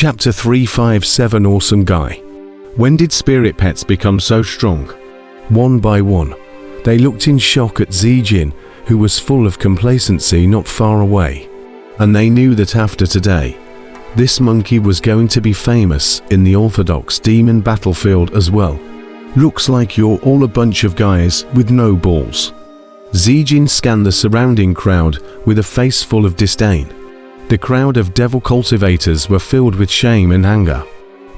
Chapter 357 Awesome Guy. When did spirit pets become so strong? One by one, they looked in shock at Zijin, who was full of complacency not far away. And they knew that after today, this monkey was going to be famous in the orthodox demon battlefield as well. Looks like you're all a bunch of guys with no balls. Zijin scanned the surrounding crowd with a face full of disdain. The crowd of devil cultivators were filled with shame and anger,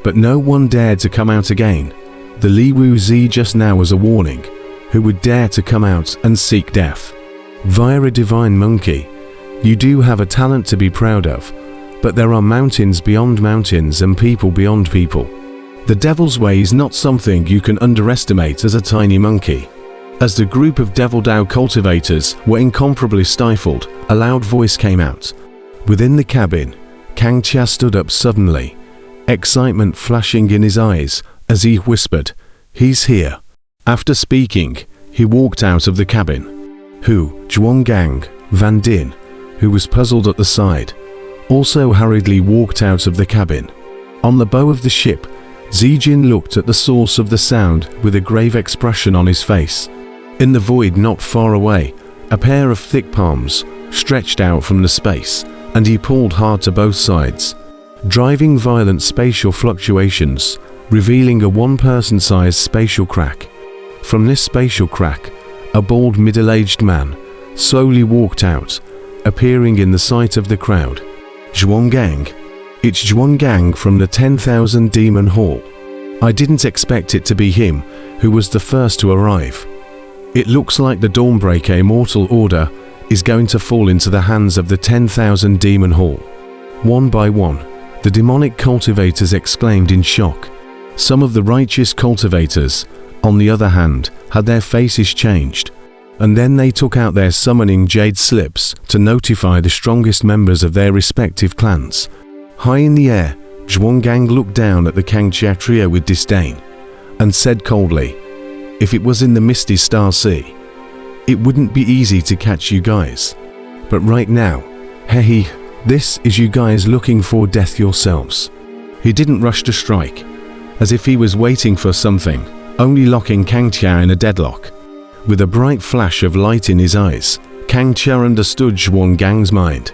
but no one dared to come out again. The Li Wuxia just now was a warning. Who would dare to come out and seek death? Via a divine monkey, you do have a talent to be proud of, but there are mountains beyond mountains and people beyond people. The devil's way is not something you can underestimate as a tiny monkey. As the group of Devil Dao cultivators were incomparably stifled, a loud voice came out. Within the cabin, Kang Chia stood up suddenly, excitement flashing in his eyes as he whispered, "He's here." After speaking, he walked out of the cabin. Hu, Zhuanggang, Van Din, who was puzzled at the side, also hurriedly walked out of the cabin. On the bow of the ship, Zijin looked at the source of the sound with a grave expression on his face. In the void not far away, a pair of thick palms stretched out from the space, and he pulled hard to both sides, driving violent spatial fluctuations, revealing a one-person-sized spatial crack. From this spatial crack, a bald middle-aged man slowly walked out, appearing in the sight of the crowd. Zhuanggang. It's Zhuanggang from the 10,000 Demon Hall. I didn't expect it to be him who was the first to arrive. It looks like the Dawnbreaker Immortal Order is going to fall into the hands of the 10,000 Demon Hall. One by one, the demonic cultivators exclaimed in shock. Some of the righteous cultivators, on the other hand, had their faces changed, and then they took out their summoning jade slips to notify the strongest members of their respective clans. High in the air, Zhuanggang looked down at the Kang Chia trio with disdain, and said coldly, "If it was in the misty Star Sea, it wouldn't be easy to catch you guys. But right now, hey, this is you guys looking for death yourselves." He didn't rush to strike, as if he was waiting for something, only locking Kang Chia in a deadlock. With a bright flash of light in his eyes, Kang Chia understood Zhuanggang's mind.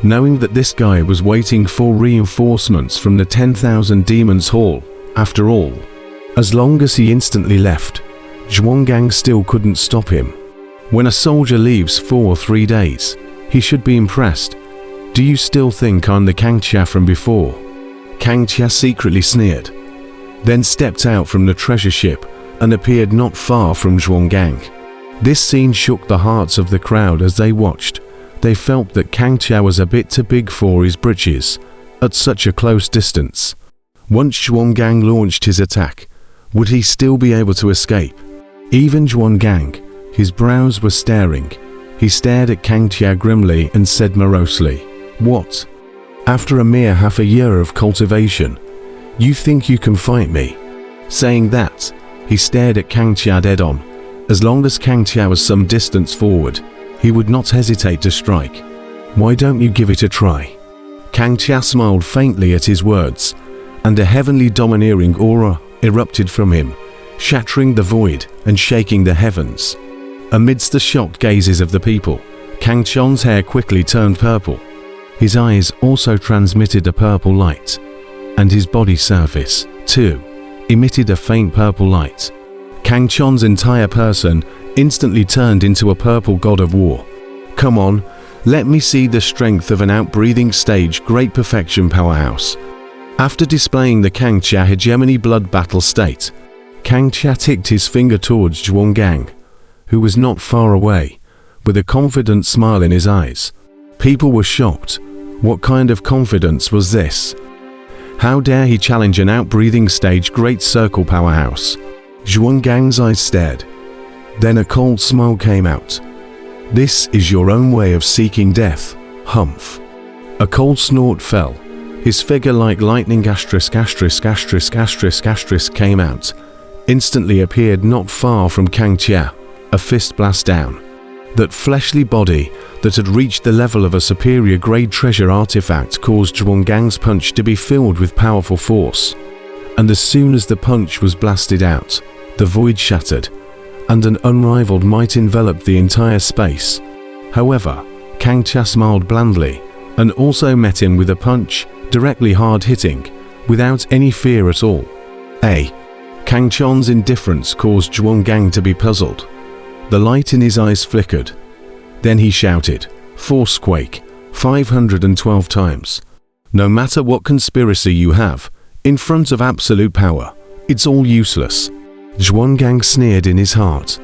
Knowing that this guy was waiting for reinforcements from the 10,000 Demons Hall, after all. As long as he instantly left, Zhuanggang still couldn't stop him. When a soldier leaves for 3 days, he should be impressed. "Do you still think I'm the Kang Chia from before?" Kang Chia secretly sneered, then stepped out from the treasure ship and appeared not far from Zhuanggang. This scene shook the hearts of the crowd as they watched. They felt that Kang Chia was a bit too big for his britches, at such a close distance. Once Zhuanggang launched his attack, would he still be able to escape? Even Zhuanggang, his brows were staring. He stared at Kang Chia grimly and said morosely, "What? After a mere half a year of cultivation, you think you can fight me?" Saying that, he stared at Kang Chia dead on. As long as Kang Chia was some distance forward, he would not hesitate to strike. "Why don't you give it a try?" Kang Chia smiled faintly at his words, and a heavenly domineering aura erupted from him, shattering the void and shaking the heavens. Amidst the shocked gazes of the people, Kang Chia's hair quickly turned purple. His eyes also transmitted a purple light, and his body surface, too, emitted a faint purple light. Kang Chia's entire person instantly turned into a purple god of war. "Come on, let me see the strength of an outbreathing stage great perfection powerhouse." After displaying the Kang Chia hegemony blood battle state, Kang Chia ticked his finger towards Zhuanggang, who was not far away, with a confident smile in his eyes. People were shocked. What kind of confidence was this? How dare he challenge an outbreathing stage great circle powerhouse? Zhuanggang's eyes stared. Then a cold smile came out. "This is your own way of seeking death, humph." A cold snort fell. His figure like lightning came out. Instantly appeared not far from Kang Chia, a fist blast down. That fleshly body that had reached the level of a superior grade treasure artifact caused Zhuanggang's punch to be filled with powerful force. And as soon as the punch was blasted out, the void shattered, and an unrivaled might enveloped the entire space. However, Kang Tia smiled blandly, and also met him with a punch, directly hard-hitting, without any fear at all. Kang Tian's indifference caused Zhuanggang to be puzzled. The light in his eyes flickered. Then he shouted, "Force Quake, 512 times. No matter what conspiracy you have, in front of absolute power, it's all useless." Zhuanggang sneered in his heart.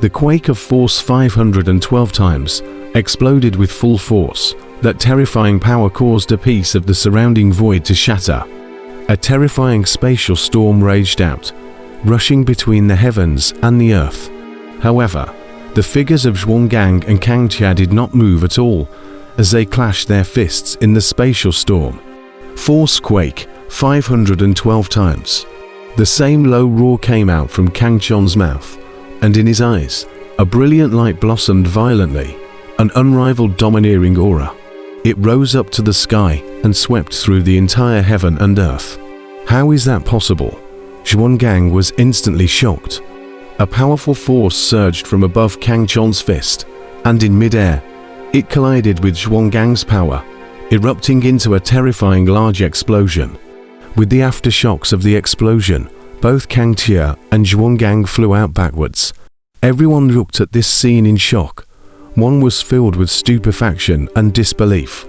The quake of force 512 times exploded with full force. That terrifying power caused a piece of the surrounding void to shatter. A terrifying spatial storm raged out, rushing between the heavens and the earth. However, the figures of Zhuanggang and Kang Tia did not move at all as they clashed their fists in the spatial storm. Force Quake, 512 times. The same low roar came out from Kang Tian's mouth, and in his eyes, a brilliant light blossomed violently, an unrivaled domineering aura. It rose up to the sky and swept through the entire heaven and earth. How is that possible? Zhuanggang was instantly shocked. A powerful force surged from above Kang Tian's fist, and in mid-air, it collided with Zhuanggang's power, erupting into a terrifying large explosion. With the aftershocks of the explosion, both Kang Tia and Zhuanggang flew out backwards. Everyone looked at this scene in shock. One was filled with stupefaction and disbelief.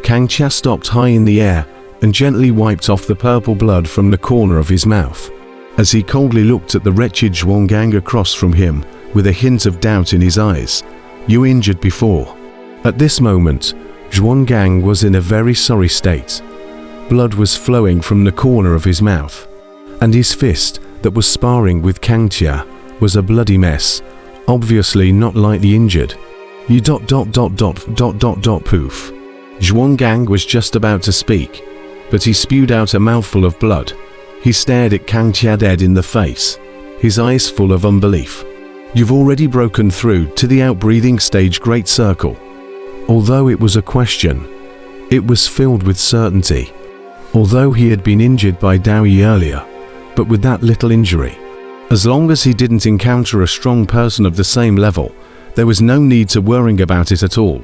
Kang Tia stopped high in the air and gently wiped off the purple blood from the corner of his mouth, as he coldly looked at the wretched Zhuanggang across from him with a hint of doubt in his eyes. "You injured before." At this moment, Zhuanggang was in a very sorry state. Blood was flowing from the corner of his mouth, and his fist that was sparring with Kang Tia was a bloody mess, obviously not lightly injured. "You ... poof." Zhuanggang was just about to speak, but he spewed out a mouthful of blood. He stared at Kang Tia dead in the face, his eyes full of unbelief. "You've already broken through to the outbreathing stage Great Circle." Although it was a question, it was filled with certainty. Although he had been injured by Daoyi earlier, but with that little injury, as long as he didn't encounter a strong person of the same level, there was no need to worrying about it at all.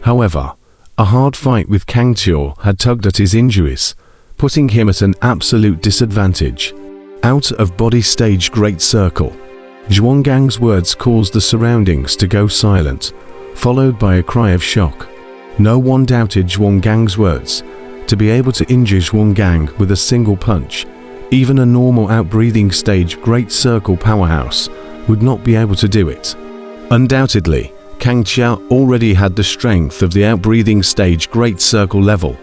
However, a hard fight with Kang Tia had tugged at his injuries, putting him at an absolute disadvantage. Out of body stage Great Circle. Zhuanggang's words caused the surroundings to go silent, followed by a cry of shock. No one doubted Zhuanggang's words. To be able to injure Zhuanggang with a single punch, even a normal outbreathing stage Great Circle powerhouse would not be able to do it. Undoubtedly, Kang Tia already had the strength of the outbreathing stage Great Circle level.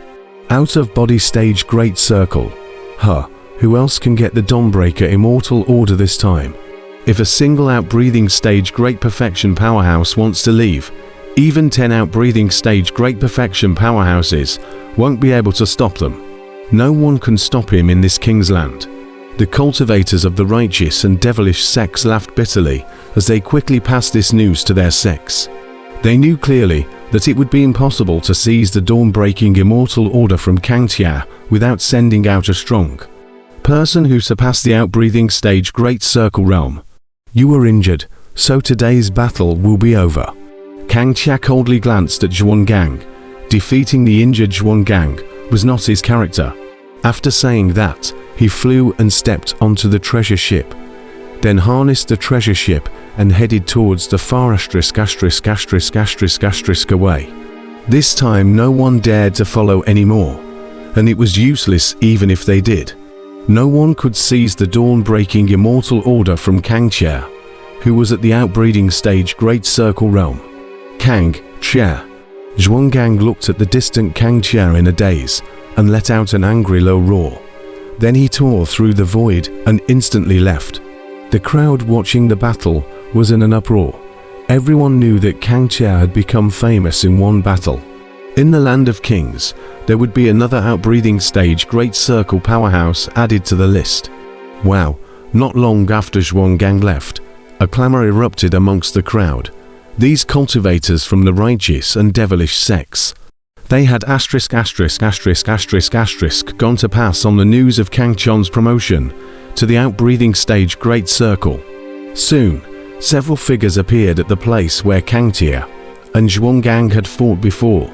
Out of body stage Great Circle. Who else can get the Dawnbreaker Immortal Order this time? If a single outbreathing stage Great Perfection powerhouse wants to leave, even 10 outbreathing stage Great Perfection powerhouses won't be able to stop them. No one can stop him in this king's land. The cultivators of the righteous and devilish sects laughed bitterly as they quickly passed this news to their sects. They knew clearly that it would be impossible to seize the dawn-breaking immortal order from Kang Tia without sending out a strong person who surpassed the outbreathing stage Great Circle realm. "You were injured, so today's battle will be over." Kang Tia coldly glanced at Zhuanggang. Defeating the injured Zhuanggang was not his character. After saying that, he flew and stepped onto the treasure ship, then harnessed the treasure ship and headed towards the far away. This time no one dared to follow anymore, and it was useless even if they did. No one could seize the dawn-breaking immortal order from Kang Tia, who was at the outbreeding stage Great Circle realm. Kang Tia. Zhuanggang looked at the distant Kang Tia in a daze and let out an angry low roar. Then he tore through the void and instantly left. The crowd watching the battle was in an uproar. Everyone knew that Kang Tia had become famous in one battle. In the Land of Kings, there would be another outbreathing stage Great Circle powerhouse added to the list. Wow, not long after Zhuanggang left, a clamor erupted amongst the crowd. These cultivators from the righteous and devilish sects. They had gone to pass on the news of Kang Chon's promotion to the outbreathing stage Great Circle. Soon, several figures appeared at the place where Kang Tia and Zhuanggang had fought before,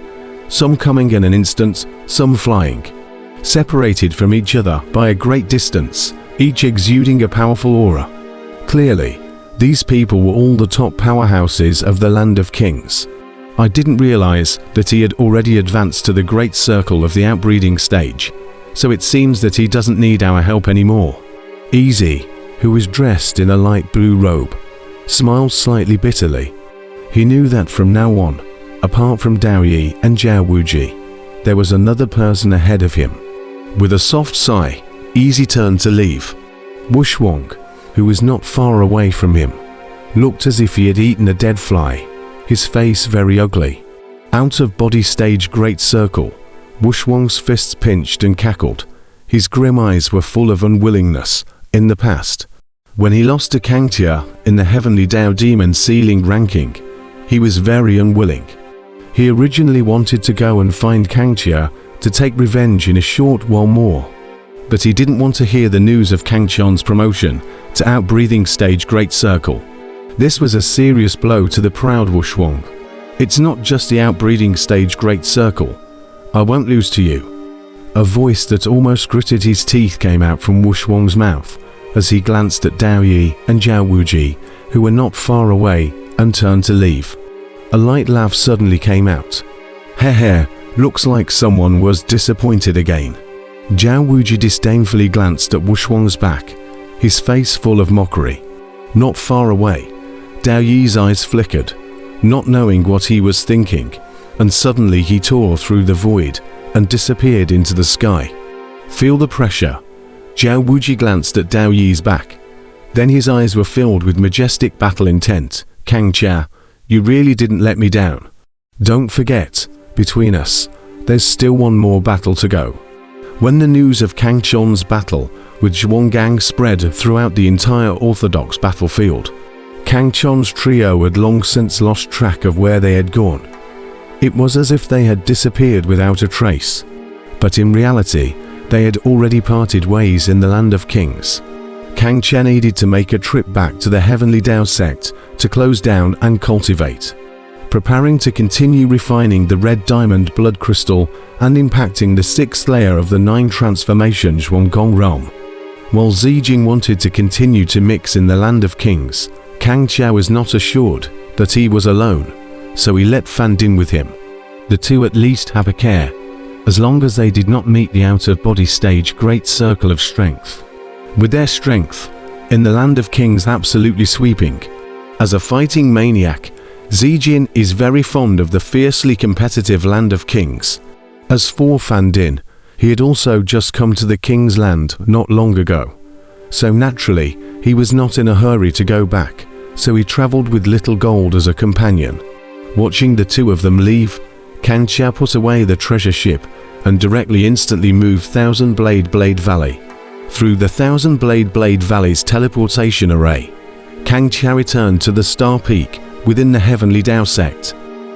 some coming in an instant, some flying, separated from each other by a great distance, each exuding a powerful aura. Clearly, these people were all the top powerhouses of the Land of Kings. I didn't realize that he had already advanced to the Great Circle of the outbreeding stage, so it seems that he doesn't need our help anymore. Easy, who was dressed in a light blue robe, smiled slightly bitterly. He knew that from now on, apart from Dao Yi and Zhao Wuji, there was another person ahead of him. With a soft sigh, Easy turned to leave. Wuxia, who was not far away from him, looked as if he had eaten a dead fly, his face very ugly. Out of body stage Great Circle, Wuxia's fists pinched and cackled. His grim eyes were full of unwillingness. In the past, when he lost to Kang Tia in the Heavenly Dao Demon ceiling ranking, he was very unwilling. He originally wanted to go and find Kang Tia to take revenge in a short while more, but he didn't want to hear the news of Kang Chon's promotion to outbreathing stage Great Circle. This was a serious blow to the proud Wuxia. It's not just the outbreeding stage Great Circle. I won't lose to you. A voice that almost gritted his teeth came out from Wuxia's mouth as he glanced at Dao Yi and Zhao Wuji, who were not far away, and turned to leave. A light laugh suddenly came out. Heh, looks like someone was disappointed again. Zhao Wuji disdainfully glanced at Wuxia's back, his face full of mockery. Not far away, Dao Yi's eyes flickered, not knowing what he was thinking, and suddenly he tore through the void and disappeared into the sky. Feel the pressure. Zhao Wuji glanced at Dao Yi's back. Then his eyes were filled with majestic battle intent. Kang Tia, you really didn't let me down. Don't forget, between us, there's still one more battle to go. When the news of Kang Chon's battle with Zhuanggang spread throughout the entire Orthodox battlefield, Kang Chon's trio had long since lost track of where they had gone. It was as if they had disappeared without a trace, but in reality, they had already parted ways in the Land of Kings. Kang Tia needed to make a trip back to the Heavenly Dao sect to close down and cultivate, preparing to continue refining the red diamond blood crystal and impacting the 6th layer of the 9 transformation Zhuanggong realm. While Zijing wanted to continue to mix in the Land of Kings, Kang Tia was not assured that he was alone, so he let Fan Din with him. The two at least have a care, as long as they did not meet the out-of-body stage Great Circle of Strength. With their strength, in the Land of Kings absolutely sweeping. As a fighting maniac, Zijin is very fond of the fiercely competitive Land of Kings. As for Fan Din, he had also just come to the King's Land not long ago, so naturally he was not in a hurry to go back, so he traveled with Little Gold as a companion. Watching the two of them leave, Kang Tia put away the treasure ship and instantly moved Thousand Blade Valley. Through the Thousand Blade Valley's teleportation array, Kang Tia returned to the Star Peak within the Heavenly Dao sect,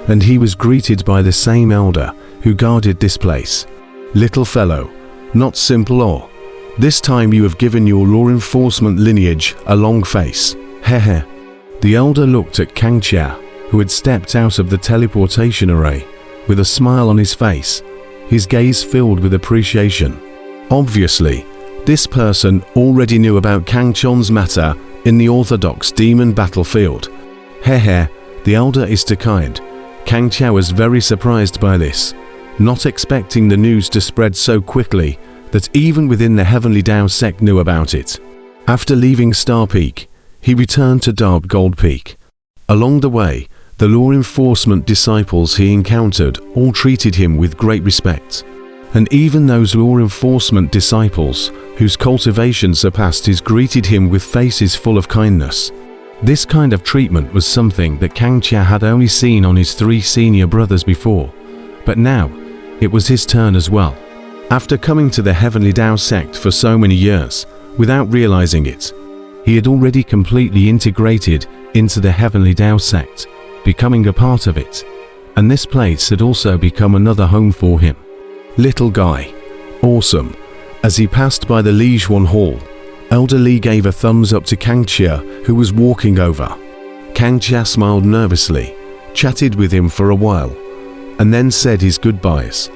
and he was greeted by the same elder who guarded this place. Little fellow, not simple or. This time you have given your law enforcement lineage a long face. Heh. The elder looked at Kang Tia, who had stepped out of the teleportation array, with a smile on his face, his gaze filled with appreciation. Obviously, this person already knew about Kang Chon's matter in the Orthodox demon battlefield. Heh, the elder is too kind. Kang Tia was very surprised by this, not expecting the news to spread so quickly that even within the Heavenly Dao sect knew about it. After leaving Star Peak, he returned to Dark Gold Peak. Along the way, the law enforcement disciples he encountered all treated him with great respect, and even those law enforcement disciples whose cultivation surpassed his greeted him with faces full of kindness. This kind of treatment was something that Kang Tia had only seen on his 3 senior brothers before, but now it was his turn as well. After coming to the Heavenly Dao sect for so many years, without realizing it, he had already completely integrated into the Heavenly Dao sect. becoming a part of it. And this place had also become another home for him. Little guy. Awesome. As he passed by the Lijuan Hall, Elder Li gave a thumbs up to Kangxia, who was walking over. Kangxia smiled nervously, chatted with him for a while, and then said his goodbyes.